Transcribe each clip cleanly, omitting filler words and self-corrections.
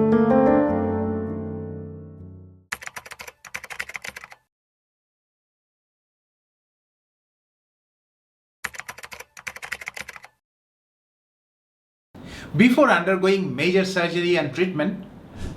Before undergoing major surgery and treatment,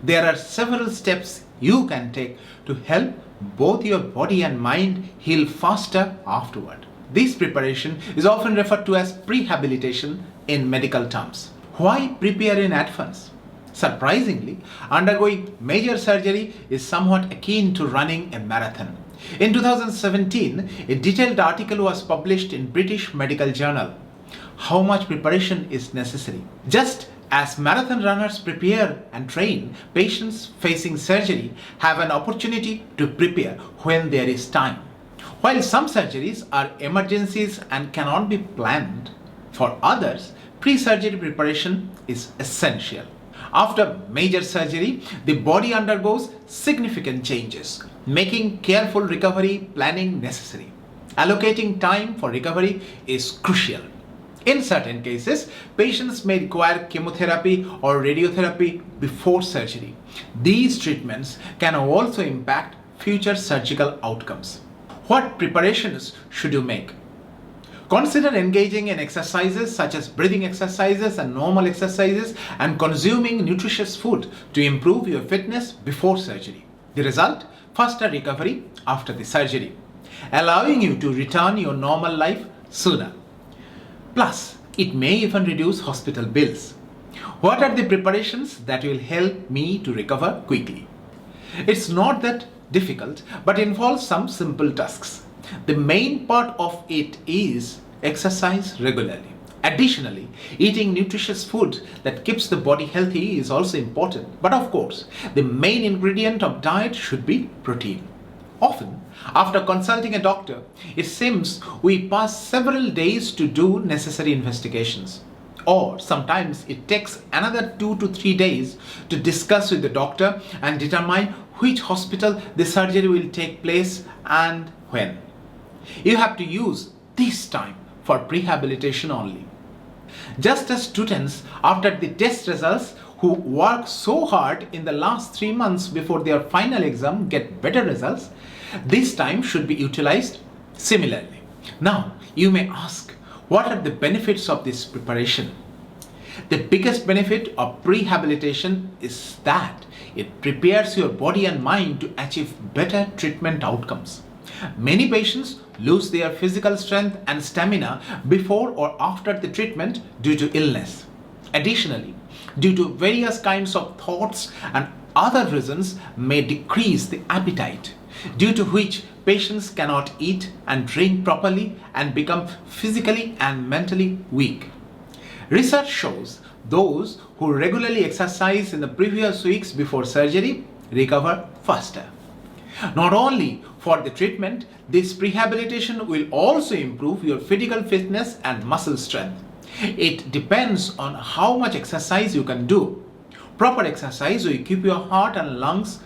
there are several steps you can take to help both your body and mind heal faster afterward. This preparation is often referred to as prehabilitation in medical terms. Why prepare in advance? Surprisingly, undergoing major surgery is somewhat akin to running a marathon. In 2017, a detailed article was published in British Medical Journal. How much preparation is necessary? Just as marathon runners prepare and train, patients facing surgery have an opportunity to prepare when there is time. While some surgeries are emergencies and cannot be planned, for others, pre-surgery preparation is essential. After major surgery, the body undergoes significant changes, making careful recovery planning necessary. Allocating time for recovery is crucial. In certain cases, patients may require chemotherapy or radiotherapy before surgery. These treatments can also impact future surgical outcomes. What preparations should you make? Consider engaging in exercises such as breathing exercises and normal exercises and consuming nutritious food to improve your fitness before surgery. The result? Faster recovery after the surgery, allowing you to return your normal life sooner. Plus, it may even reduce hospital bills. What are the preparations that will help me to recover quickly? It's not that difficult, but involves some simple tasks. The main part of it is exercise regularly. Additionally, eating nutritious food that keeps the body healthy is also important. But of course, the main ingredient of diet should be protein. Often, after consulting a doctor, it seems we pass several days to do necessary investigations. Or sometimes it takes another 2 to 3 days to discuss with the doctor and determine which hospital the surgery will take place and when. You have to use this time for prehabilitation only. Just as students after the test results who work so hard in the last 3 months before their final exam get better results, this time should be utilized similarly. Now, you may ask, what are the benefits of this preparation? The biggest benefit of prehabilitation is that it prepares your body and mind to achieve better treatment outcomes. Many patients lose their physical strength and stamina before or after the treatment due to illness. Additionally, due to various kinds of thoughts and other reasons may decrease the appetite, due to which patients cannot eat and drink properly and become physically and mentally weak. Research shows those who regularly exercise in the previous weeks before surgery recover faster. Not only for the treatment, this prehabilitation will also improve your physical fitness and muscle strength. It depends on how much exercise you can do. Proper exercise will keep your heart and lungs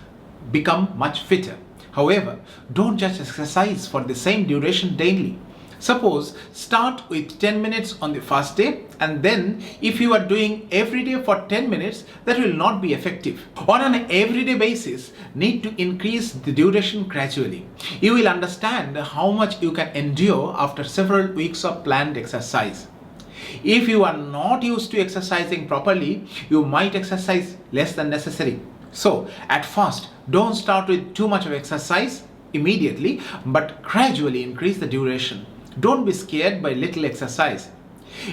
become much fitter. However, don't just exercise for the same duration daily. Suppose start with 10 minutes on the first day, and then if you are doing every day for 10 minutes, that will not be effective. On an everyday basis, need to increase the duration gradually. You will understand how much you can endure after several weeks of planned exercise. If you are not used to exercising properly, you might exercise less than necessary. So, at first, don't start with too much of exercise immediately, but gradually increase the duration. Don't be scared by little exercise.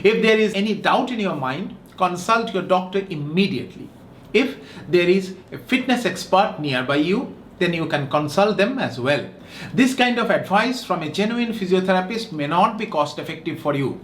If there is any doubt in your mind, consult your doctor immediately. If there is a fitness expert nearby you, then you can consult them as well. This kind of advice from a genuine physiotherapist may not be cost effective for you.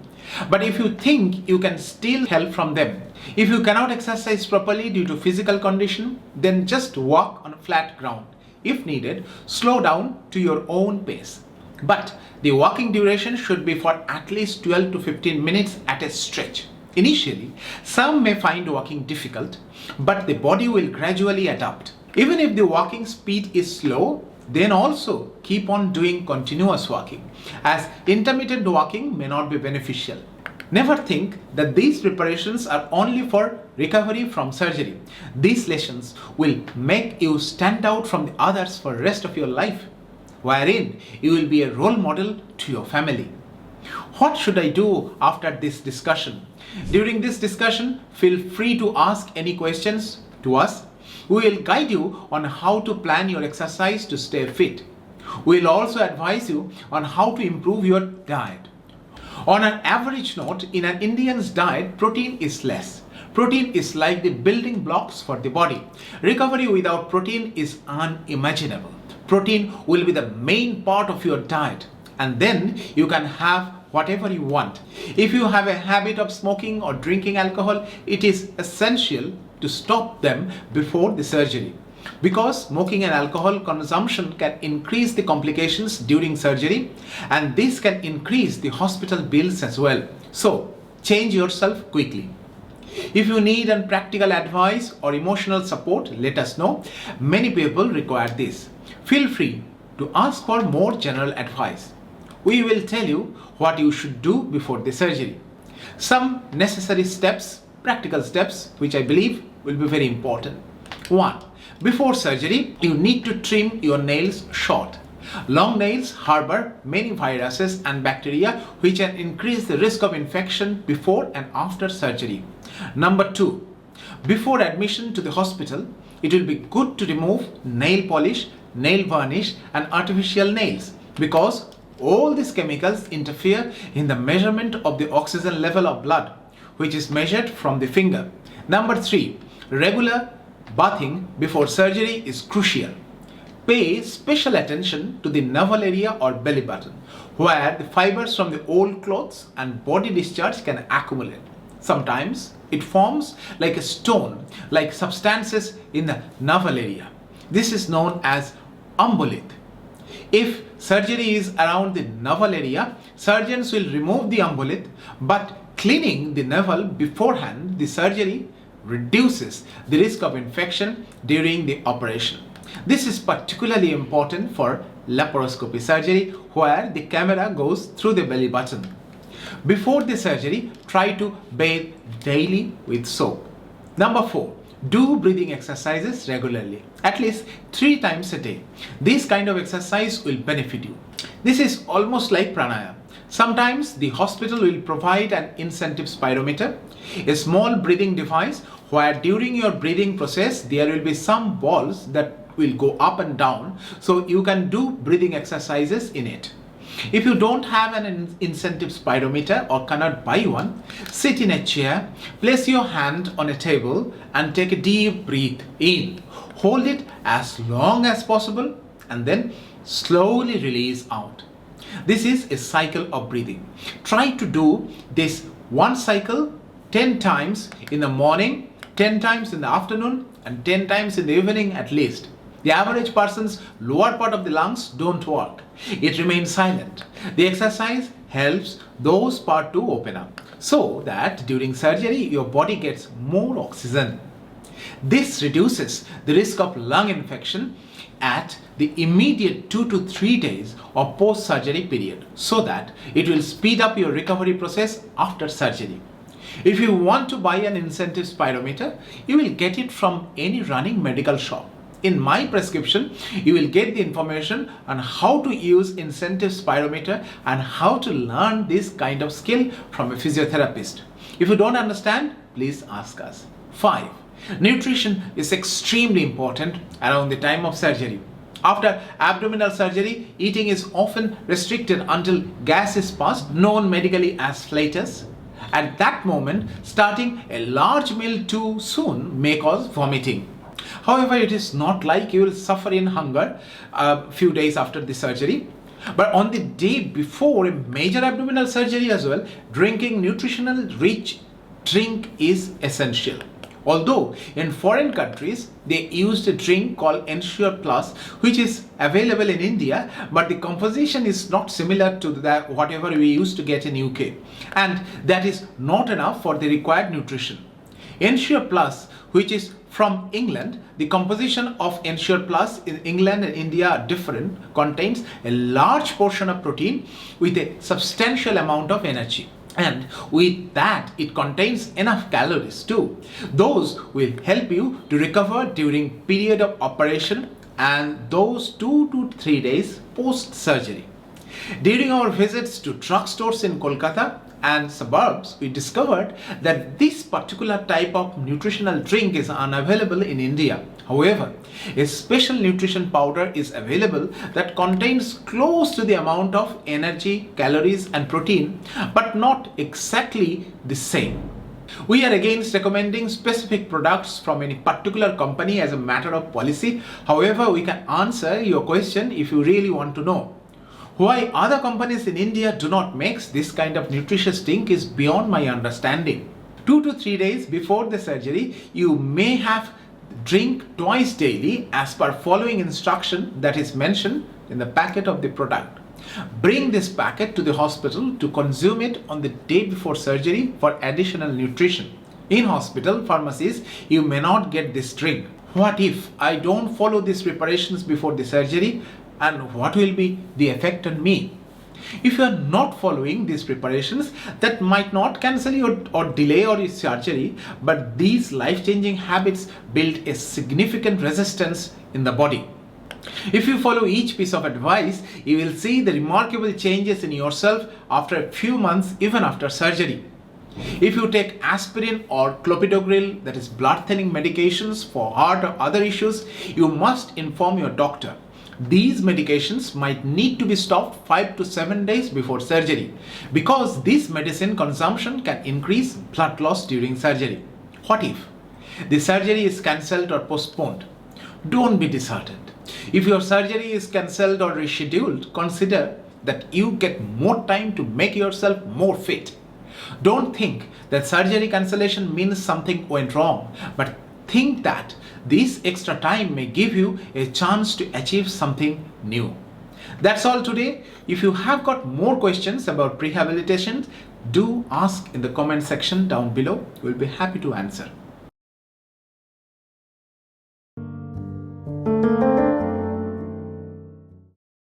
But if you think you can still help from them, if you cannot exercise properly due to physical condition, then just walk on flat ground. If needed, slow down to your own pace. But the walking duration should be for at least 12 to 15 minutes at a stretch. Initially, some may find walking difficult, but the body will gradually adapt. Even if the walking speed is slow, then also keep on doing continuous walking, as intermittent walking may not be beneficial. Never think that these preparations are only for recovery from surgery. These lessons will make you stand out from the others for the rest of your life, wherein you will be a role model to your family. What should I do after this discussion? During this discussion, feel free to ask any questions to us. We will guide you on how to plan your exercise to stay fit. We will also advise you on how to improve your diet. On an average note, in an Indian's diet, protein is less. Protein is like the building blocks for the body. Recovery without protein is unimaginable. Protein will be the main part of your diet, and then you can have whatever you want. If you have a habit of smoking or drinking alcohol, it is essential to stop them before the surgery, because smoking and alcohol consumption can increase the complications during surgery, and this can increase the hospital bills as well. So change yourself quickly. If you need practical advice or emotional support, let us know. Many people require this. Feel free to ask for more general advice. We will tell you what you should do before the surgery. Some necessary steps, practical steps, which I believe will be very important. 1. Before surgery, you need to trim your nails short. Long nails harbor many viruses and bacteria which can increase the risk of infection before and after surgery. Number 2. Before admission to the hospital, it will be good to remove nail polish, nail varnish and artificial nails, because all these chemicals interfere in the measurement of the oxygen level of blood, which is measured from the finger. Number 3. Regular bathing before surgery is crucial. Pay special attention to the navel area or belly button, where the fibers from the old clothes and body discharge can accumulate. Sometimes it forms like a stone, like substances in the navel area. This is known as umbolith. If surgery is around the navel area, surgeons will remove the umbolith, but cleaning the navel beforehand the surgery reduces the risk of infection during the operation. This is particularly important for laparoscopy surgery, where the camera goes through the belly button. Before the surgery, try to bathe daily with soap. Number 4. Do breathing exercises regularly, at least 3 times a day. This kind of exercise will benefit you. This is almost like pranayama. Sometimes the hospital will provide an incentive spirometer, a small breathing device where during your breathing process there will be some balls that will go up and down, so you can do breathing exercises in it. If you don't have an incentive spirometer or cannot buy one, sit in a chair, place your hand on a table and take a deep breath in. Hold it as long as possible and then slowly release out. This is a cycle of breathing. Try to do this one cycle 10 times in the morning, 10 times in the afternoon and 10 times in the evening at least. The average person's lower part of the lungs don't work. It remains silent. The exercise helps those parts to open up, so that during surgery your body gets more oxygen. This reduces the risk of lung infection at the immediate 2 to 3 days of post-surgery period, so that it will speed up your recovery process after surgery. If you want to buy an incentive spirometer, you will get it from any running medical shop. In my prescription, you will get the information on how to use incentive spirometer and how to learn this kind of skill from a physiotherapist. If you don't understand, please ask us. 5. Nutrition is extremely important around the time of surgery. After abdominal surgery, eating is often restricted until gas is passed, known medically as flatus. At that moment, starting a large meal too soon may cause vomiting. However, it is not like you will suffer in hunger a few days after the surgery. But on the day before a major abdominal surgery as well, drinking nutritional rich drink is essential. Although in foreign countries they used a drink called Ensure Plus, which is available in India, but the composition is not similar to that whatever we used to get in UK, and that is not enough for the required nutrition. Ensure Plus, which is from England, the composition of Ensure Plus in England and India are different, contains a large portion of protein with a substantial amount of energy. And with that, it contains enough calories too. Those will help you to recover during period of operation and those 2 to 3 days post surgery. During our visits to drugstores in Kolkata and suburbs, we discovered that this particular type of nutritional drink is unavailable in India. However, a special nutrition powder is available that contains close to the amount of energy, calories and protein, but not exactly the same. We are against recommending specific products from any particular company as a matter of policy. However, we can answer your question if you really want to know. Why other companies in India do not make this kind of nutritious drink is beyond my understanding. 2 to 3 days before the surgery, you may have drink twice daily as per following instruction that is mentioned in the packet of the product. Bring this packet to the hospital to consume it on the day before surgery for additional nutrition. In hospital pharmacies, you may not get this drink. What if I don't follow these preparations before the surgery, and what will be the effect on me? If you are not following these preparations, that might not cancel your or delay your surgery, but these life-changing habits build a significant resistance in the body. If you follow each piece of advice, you will see the remarkable changes in yourself after a few months, even after surgery. If you take aspirin or clopidogrel, that is blood thinning medications for heart or other issues, you must inform your doctor. These medications might need to be stopped 5 to 7 days before surgery because this medicine consumption can increase blood loss during surgery. What if the surgery is cancelled or postponed? Don't be disheartened. If your surgery is cancelled or rescheduled, consider that you get more time to make yourself more fit. Don't think that surgery cancellation means something went wrong, but think that this extra time may give you a chance to achieve something new. That's all today. If you have got more questions about prehabilitation, do ask in the comment section down below. We'll be happy to answer.